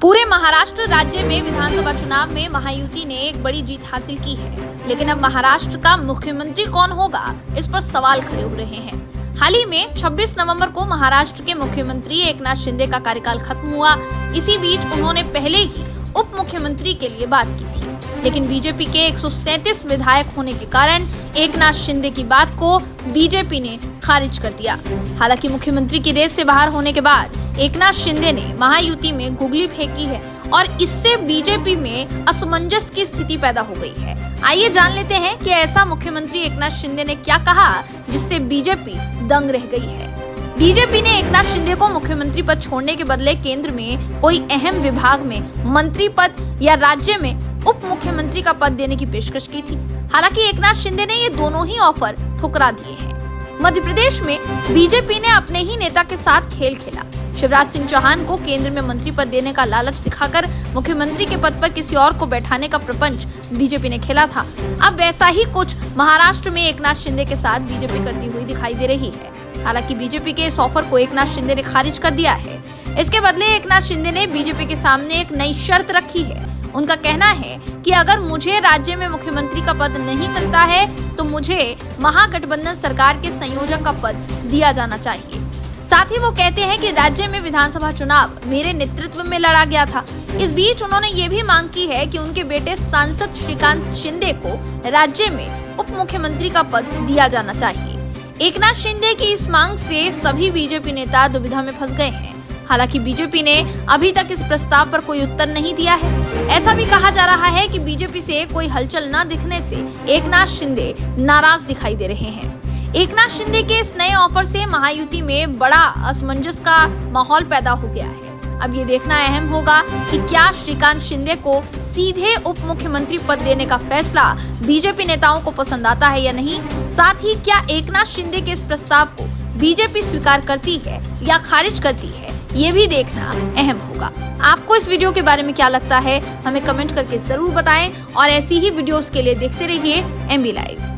पूरे महाराष्ट्र राज्य में विधानसभा चुनाव में महायुति ने एक बड़ी जीत हासिल की है, लेकिन अब महाराष्ट्र का मुख्यमंत्री कौन होगा, इस पर सवाल खड़े हो रहे हैं। हाल ही में 26 नवंबर को महाराष्ट्र के मुख्यमंत्री एकनाथ शिंदे का कार्यकाल खत्म हुआ। इसी बीच उन्होंने पहले ही उप मुख्यमंत्री के लिए बात की थी, लेकिन बीजेपी के 137 विधायक होने के कारण एकनाथ शिंदे की बात को बीजेपी ने खारिज कर दिया। हालांकि मुख्यमंत्री की रेस से बाहर होने के बाद एकनाथ शिंदे ने महायुति में गुगली फेंकी है और इससे बीजेपी में असमंजस की स्थिति पैदा हो गई है। आइए जान लेते हैं कि ऐसा मुख्यमंत्री एकनाथ शिंदे ने क्या कहा जिससे बीजेपी दंग रह गई है। बीजेपी ने एकनाथ शिंदे को मुख्यमंत्री पद छोड़ने के बदले केंद्र में कोई अहम विभाग में मंत्री पद या राज्य में उप मुख्यमंत्री का पद देने की पेशकश की थी। हालांकि एकनाथ शिंदे ने ये दोनों ही ऑफर ठुकरा दिए हैं। मध्य प्रदेश में बीजेपी ने अपने ही नेता के साथ खेल खेला। शिवराज सिंह चौहान को केंद्र में मंत्री पद देने का लालच दिखाकर मुख्यमंत्री के पद पर किसी और को बैठाने का प्रपंच बीजेपी ने खेला था। अब वैसा ही कुछ महाराष्ट्र में एकनाथ शिंदे के साथ बीजेपी करती हुई दिखाई दे रही है। हालांकि बीजेपी के इस ऑफर को एकनाथ शिंदे ने खारिज कर दिया है। इसके बदले एकनाथ शिंदे ने बीजेपी के सामने एक नई शर्त रखी है। उनका कहना है कि अगर मुझे राज्य में मुख्यमंत्री का पद नहीं मिलता है तो मुझे महागठबंधन सरकार के संयोजक का पद दिया जाना चाहिए। साथ ही वो कहते हैं कि राज्य में विधानसभा चुनाव मेरे नेतृत्व में लड़ा गया था। इस बीच उन्होंने ये भी मांग की है कि उनके बेटे सांसद श्रीकांत शिंदे को राज्य में उप मुख्यमंत्री का पद दिया जाना चाहिए। एकनाथ शिंदे की इस मांग से सभी बीजेपी नेता दुविधा में फंस गए हैं। हालांकि बीजेपी ने अभी तक इस प्रस्ताव पर कोई उत्तर नहीं दिया है। ऐसा भी कहा जा रहा है कि बीजेपी से कोई हलचल न दिखने से एकनाथ शिंदे नाराज दिखाई दे रहे हैं। एकनाथ शिंदे के इस नए ऑफर से महायुति में बड़ा असमंजस का माहौल पैदा हो गया है। अब ये देखना अहम होगा कि क्या श्रीकांत शिंदे को सीधे उप मुख्यमंत्री पद देने का फैसला बीजेपी नेताओं को पसंद आता है या नहीं। साथ ही क्या एकनाथ शिंदे के इस प्रस्ताव को बीजेपी स्वीकार करती है या खारिज करती है, ये भी देखना अहम होगा। आपको इस वीडियो के बारे में क्या लगता है, हमें कमेंट करके जरूर बताएं और ऐसी ही वीडियोस के लिए देखते रहिए MB लाइव।